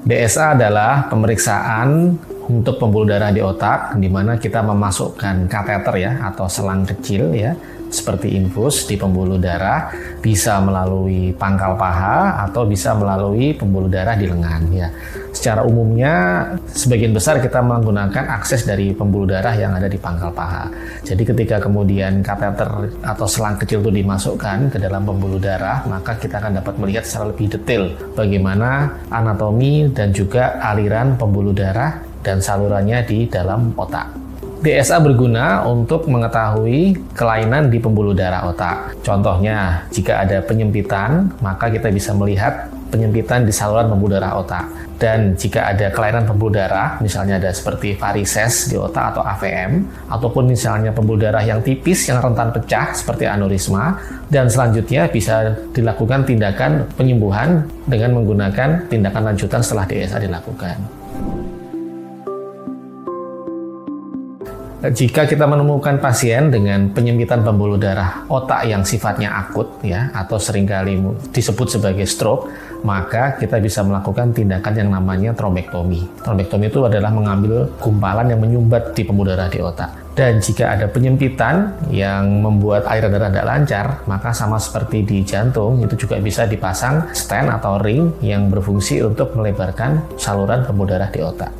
DSA adalah pemeriksaan untuk pembuluh darah di otak, di mana kita memasukkan kateter ya atau selang kecil ya, seperti infus di pembuluh darah, bisa melalui pangkal paha atau bisa melalui pembuluh darah di lengan ya. Secara umumnya sebagian besar kita menggunakan akses dari pembuluh darah yang ada di pangkal paha. Jadi ketika kemudian kateter atau selang kecil itu dimasukkan ke dalam pembuluh darah, maka kita akan dapat melihat secara lebih detail bagaimana anatomi dan juga aliran pembuluh darah dan salurannya di dalam otak. DSA berguna untuk mengetahui kelainan di pembuluh darah otak. Contohnya, jika ada penyempitan, maka kita bisa melihat penyempitan di saluran pembuluh darah otak. Dan jika ada kelainan pembuluh darah, misalnya ada seperti varises di otak atau AVM, ataupun misalnya pembuluh darah yang tipis yang rentan pecah seperti aneurisma, dan selanjutnya bisa dilakukan tindakan penyembuhan dengan menggunakan tindakan lanjutan setelah DSA dilakukan. Jika kita menemukan pasien dengan penyempitan pembuluh darah otak yang sifatnya akut ya atau seringkali disebut sebagai stroke, maka kita bisa melakukan tindakan yang namanya trombektomi. Trombektomi itu adalah mengambil gumpalan yang menyumbat di pembuluh darah di otak. Dan jika ada penyempitan yang membuat aliran darah tidak lancar, maka sama seperti di jantung, itu juga bisa dipasang stent atau ring yang berfungsi untuk melebarkan saluran pembuluh darah di otak.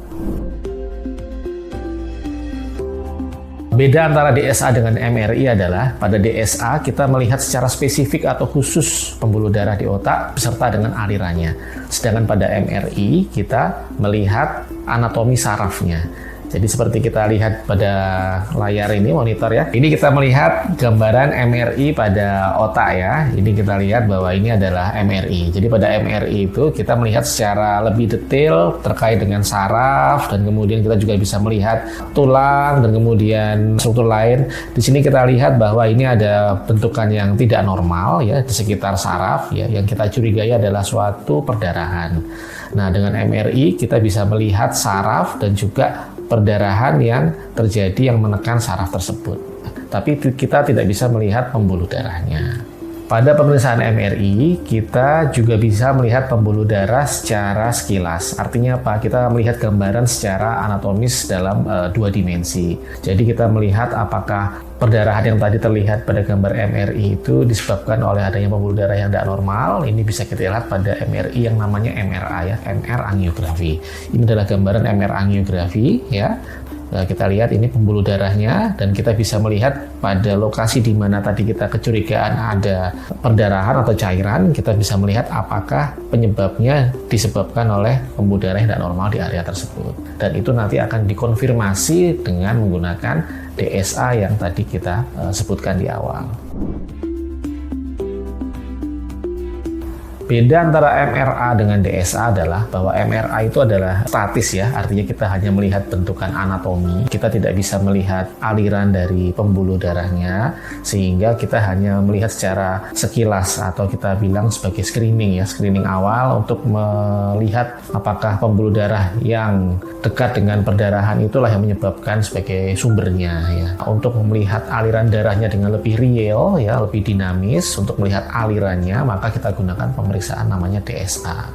Beda antara DSA dengan MRI adalah pada DSA kita melihat secara spesifik atau khusus pembuluh darah di otak beserta dengan alirannya. Sedangkan pada MRI kita melihat anatomi sarafnya. Jadi seperti kita lihat pada layar ini, monitor ya. Ini kita melihat gambaran MRI pada otak ya. Ini kita lihat bahwa ini adalah MRI. Jadi pada MRI itu kita melihat secara lebih detail terkait dengan saraf, dan kemudian kita juga bisa melihat tulang dan kemudian struktur lain. Di sini kita lihat bahwa ini ada bentukan yang tidak normal ya di sekitar saraf ya, yang kita curigai adalah suatu perdarahan. Nah, dengan MRI kita bisa melihat saraf dan juga perdarahan yang terjadi yang menekan saraf tersebut. Tapi kita tidak bisa melihat pembuluh darahnya. Pada pemeriksaan MRI, kita juga bisa melihat pembuluh darah secara sekilas. Artinya apa? Kita melihat gambaran secara anatomis dalam 2 dimensi. Jadi kita melihat apakah perdarahan yang tadi terlihat pada gambar MRI itu disebabkan oleh adanya pembuluh darah yang tidak normal. Ini bisa kita lihat pada MRI yang namanya MRA ya, MR angiografi. Ini adalah gambaran MR angiografi ya. Nah, kita lihat ini pembuluh darahnya, dan kita bisa melihat pada lokasi di mana tadi kita kecurigaan ada perdarahan atau cairan, kita bisa melihat apakah penyebabnya disebabkan oleh pembuluh darah yang tidak normal di area tersebut. Dan itu nanti akan dikonfirmasi dengan menggunakan DSA yang tadi kita sebutkan di awal. Beda antara MRA dengan DSA adalah bahwa MRA itu adalah statis ya, artinya kita hanya melihat bentukan anatomi, kita tidak bisa melihat aliran dari pembuluh darahnya, sehingga kita hanya melihat secara sekilas atau kita bilang sebagai screening ya, screening awal untuk melihat apakah pembuluh darah yang dekat dengan perdarahan itulah yang menyebabkan sebagai sumbernya ya. Untuk melihat aliran darahnya dengan lebih real ya, lebih dinamis, untuk melihat alirannya maka kita gunakan pemeriksaan namanya DSA.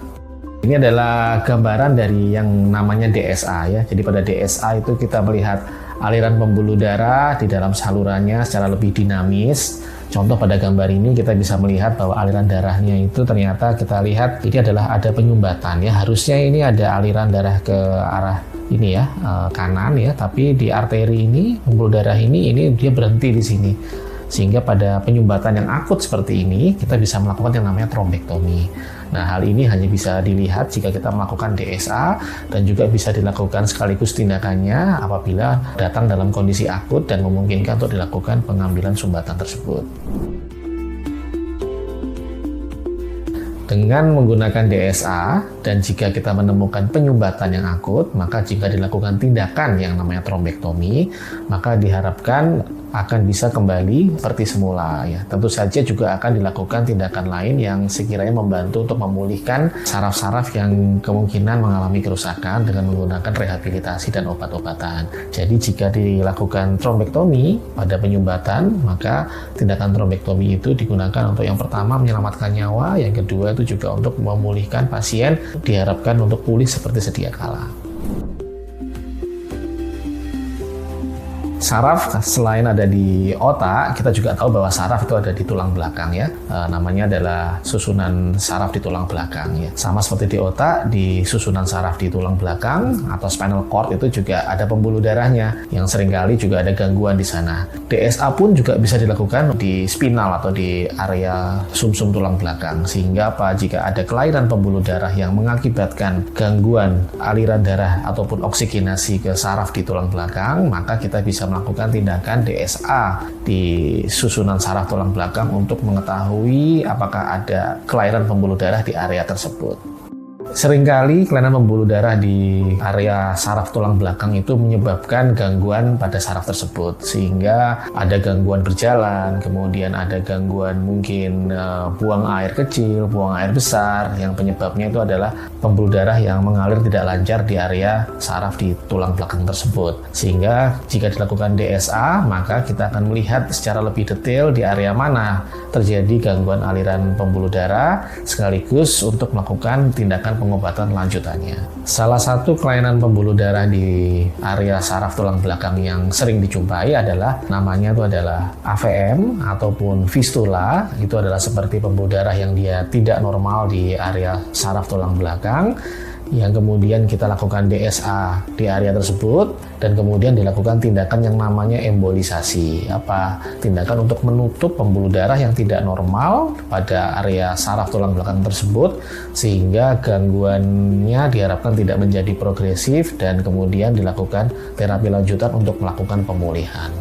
Ini adalah gambaran dari yang namanya DSA ya. Jadi pada DSA itu kita melihat aliran pembuluh darah di dalam salurannya secara lebih dinamis. Contoh pada gambar ini kita bisa melihat bahwa aliran darahnya itu ternyata kita lihat ini adalah ada penyumbatan ya. Harusnya ini ada aliran darah ke arah ini ya, kanan ya, tapi di arteri ini, pembuluh darah ini dia berhenti di sini. Sehingga pada penyumbatan yang akut seperti ini, kita bisa melakukan yang namanya trombektomi. Nah, hal ini hanya bisa dilihat jika kita melakukan DSA, dan juga bisa dilakukan sekaligus tindakannya apabila datang dalam kondisi akut dan memungkinkan untuk dilakukan pengambilan sumbatan tersebut. Dengan menggunakan DSA, dan jika kita menemukan penyumbatan yang akut, maka jika dilakukan tindakan yang namanya trombektomi, maka diharapkan akan bisa kembali seperti semula ya. Tentu saja juga akan dilakukan tindakan lain yang sekiranya membantu untuk memulihkan saraf-saraf yang kemungkinan mengalami kerusakan dengan menggunakan rehabilitasi dan obat-obatan. Jadi jika dilakukan trombektomi pada penyumbatan, maka tindakan trombektomi itu digunakan untuk yang pertama menyelamatkan nyawa, yang kedua itu juga untuk memulihkan pasien, diharapkan untuk pulih seperti sedia kala. Saraf selain ada di otak, kita juga tahu bahwa saraf itu ada di tulang belakang ya. Namanya adalah susunan saraf di tulang belakang ya. Sama seperti di otak, di susunan saraf di tulang belakang atau spinal cord itu juga ada pembuluh darahnya yang seringkali juga ada gangguan di sana. DSA pun juga bisa dilakukan di spinal atau di area sumsum tulang belakang. Sehingga jika ada kelainan pembuluh darah yang mengakibatkan gangguan aliran darah ataupun oksigenasi ke saraf di tulang belakang, maka kita bisa melakukan tindakan DSA di susunan saraf tulang belakang untuk mengetahui apakah ada kelainan pembuluh darah di area tersebut. Seringkali kelainan pembuluh darah di area saraf tulang belakang itu menyebabkan gangguan pada saraf tersebut, sehingga ada gangguan berjalan, kemudian ada gangguan mungkin buang air kecil, buang air besar, yang penyebabnya itu adalah pembuluh darah yang mengalir tidak lancar di area saraf di tulang belakang tersebut. Sehingga jika dilakukan DSA, maka kita akan melihat secara lebih detail di area mana terjadi gangguan aliran pembuluh darah, sekaligus untuk melakukan tindakan pengobatan lanjutannya. Salah satu kelainan pembuluh darah di area saraf tulang belakang yang sering dijumpai adalah namanya itu adalah AVM ataupun fistula. Itu adalah seperti pembuluh darah yang dia tidak normal di area saraf tulang belakang, yang kemudian kita lakukan DSA di area tersebut dan kemudian dilakukan tindakan yang namanya embolisasi. Tindakan untuk menutup pembuluh darah yang tidak normal pada area saraf tulang belakang tersebut, sehingga gangguannya diharapkan tidak menjadi progresif dan kemudian dilakukan terapi lanjutan untuk melakukan pemulihan.